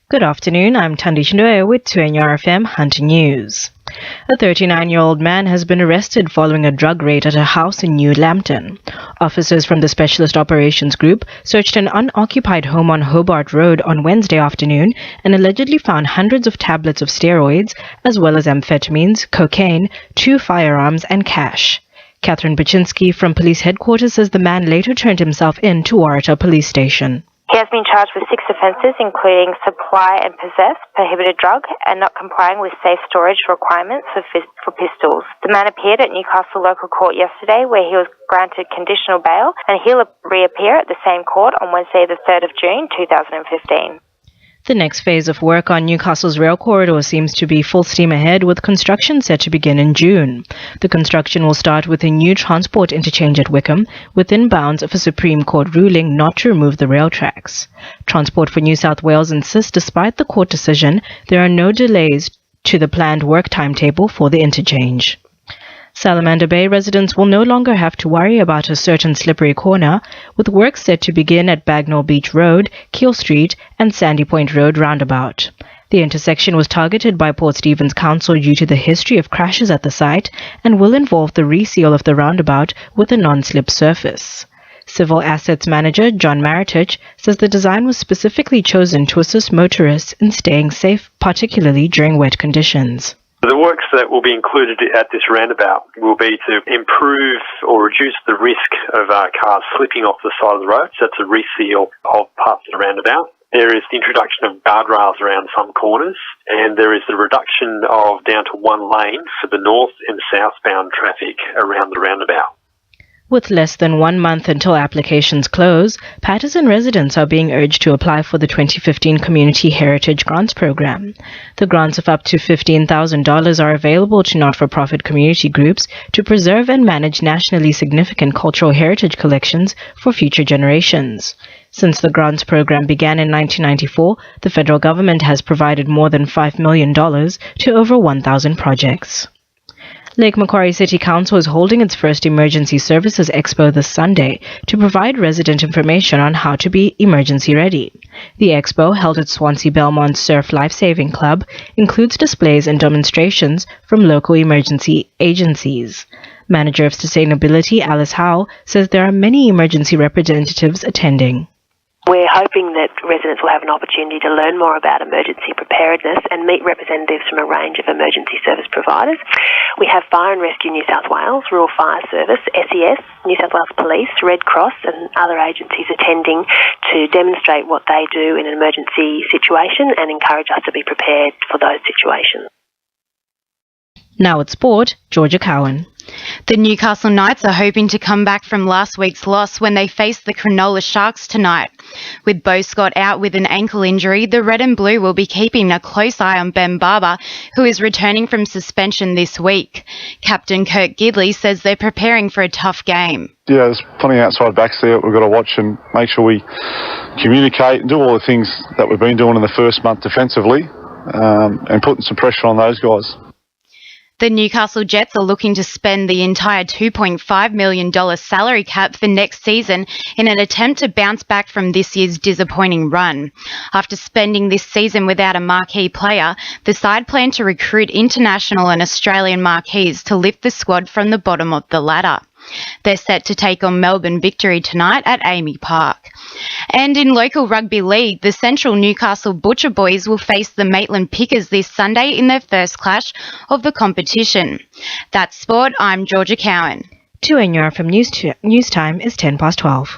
Good afternoon, I'm Thandi Chindove with 2NURFM Hunter News. A 39-year-old man has been arrested following a drug raid at a house in New Lambton. Officers from the Specialist Operations Group searched an unoccupied home on Hobart Road on Wednesday afternoon and allegedly found hundreds of tablets of steroids, as well as amphetamines, cocaine, 2 firearms and cash. Catherine Baczynski from police headquarters says the man later turned himself in to Waratah Police Station. He has been charged with 6 offences, including supply and possess prohibited drug and not complying with safe storage requirements for pistols. The man appeared at Newcastle Local Court yesterday, where he was granted conditional bail, and he'll reappear at the same court on Wednesday the 3rd of June 2015. The next phase of work on Newcastle's rail corridor seems to be full steam ahead, with construction set to begin in June. The construction will start with a new transport interchange at Wickham, within bounds of a Supreme Court ruling not to remove the rail tracks. Transport for New South Wales insists despite the court decision, there are no delays to the planned work timetable for the interchange. Salamander Bay residents will no longer have to worry about a certain slippery corner, with work set to begin at Bagnall Beach Road, Keele Street and Sandy Point Road roundabout. The intersection was targeted by Port Stephens Council due to the history of crashes at the site and will involve the reseal of the roundabout with a non-slip surface. Civil Assets Manager John Maritich says the design was specifically chosen to assist motorists in staying safe, particularly during wet conditions. The works that will be included at this roundabout will be to improve or reduce the risk of cars slipping off the side of the road. So that's a reseal of parts of the roundabout. There is the introduction of guardrails around some corners, and there is the reduction of down to 1 lane for the north and southbound traffic around the roundabout. With less than 1 month until applications close, Paterson residents are being urged to apply for the 2015 Community Heritage Grants Program. The grants of up to $15,000 are available to not-for-profit community groups to preserve and manage nationally significant cultural heritage collections for future generations. Since the grants program began in 1994, the federal government has provided more than $5 million to over 1,000 projects. Lake Macquarie City Council is holding its first Emergency Services Expo this Sunday to provide resident information on how to be emergency ready. The expo, held at Swansea Belmont Surf Lifesaving Club, includes displays and demonstrations from local emergency agencies. Manager of Sustainability Alice Howe says there are many emergency representatives attending. We're hoping that residents will have an opportunity to learn more about emergency preparedness and meet representatives from a range of emergency service providers. We have Fire and Rescue New South Wales, Rural Fire Service, SES, New South Wales Police, Red Cross and other agencies attending to demonstrate what they do in an emergency situation and encourage us to be prepared for those situations. Now at sport, Jorja Cowan. The Newcastle Knights are hoping to come back from last week's loss when they face the Cronulla Sharks tonight. With Beau Scott out with an ankle injury, the Red and Blue will be keeping a close eye on Ben Barber, who is returning from suspension this week. Captain Kurt Gidley says they're preparing for a tough game. Yeah, there's plenty of outside backs there we've got to watch and make sure we communicate and do all the things that we've been doing in the first month defensively and putting some pressure on those guys. The Newcastle Jets are looking to spend the entire $2.5 million salary cap for next season in an attempt to bounce back from this year's disappointing run. After spending this season without a marquee player, the side plan to recruit international and Australian marquees to lift the squad from the bottom of the ladder. They're set to take on Melbourne Victory tonight at Amy Park. And in local rugby league, the Central Newcastle Butcher Boys will face the Maitland Pickers this Sunday in their first clash of the competition. That's sport. I'm Jorja Cowan. 2NURFM News Time is 12:10.